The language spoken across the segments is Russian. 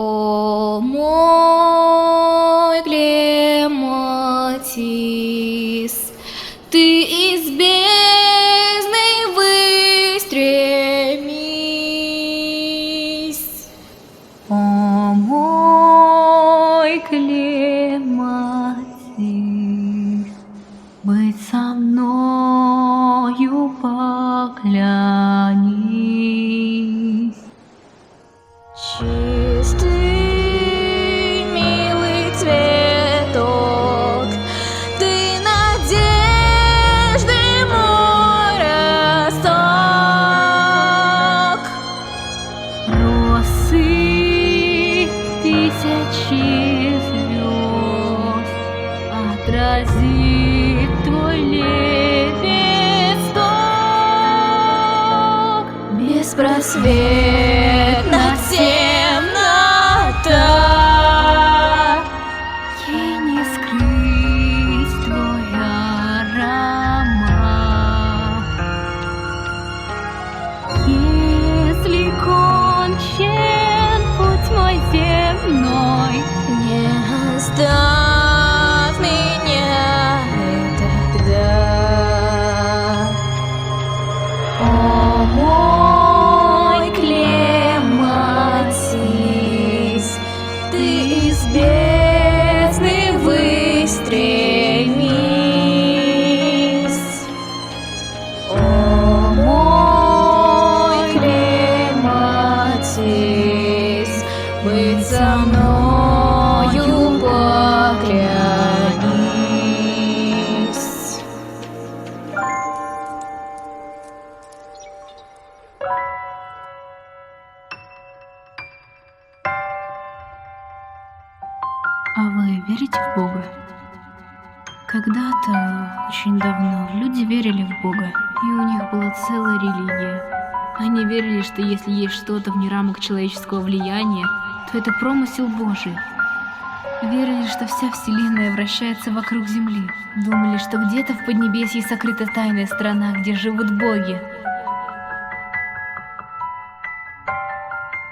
О мой клематис, ты из бездны выстремись. О мой клематис, быть со мною поклянись. Чистый, милый цветок, ты надежды мой росток. Росы тысячи звезд отразит твой лепесток. Беспросветна темнота, Ей не скрыть твой аромат. Если кончен путь мой земной, не оставь меня тогда. О мой клематис, ты из бездны выстремись. О мой клематис, быть со мною поклянись. А вы верите в Бога? Когда-то, очень давно, люди верили в Бога, и у них была целая религия. Они верили, что если есть что-то вне рамок человеческого влияния, то это промысел Божий. Верили, что вся Вселенная вращается вокруг Земли. Думали, что где-то в Поднебесье сокрыта тайная страна, где живут боги.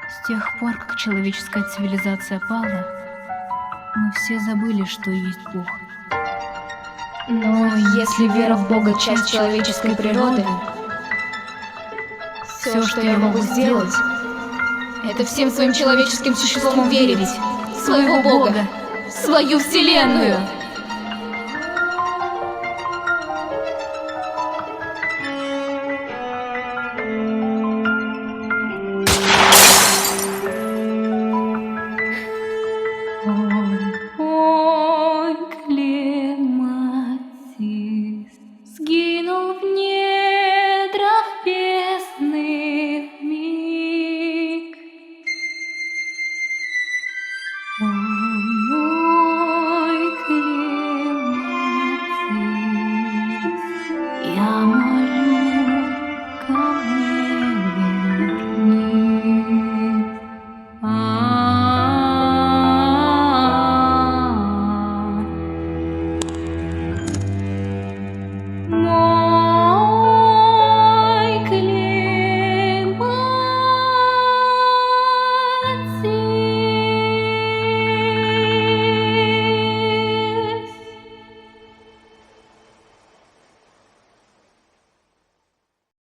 С тех пор, как человеческая цивилизация пала, мы все забыли, что есть Бог. Но если вера в Бога — часть человеческой природы, все, что я могу сделать, это всем своим человеческим существом верить в своего Бога, в свою Вселенную.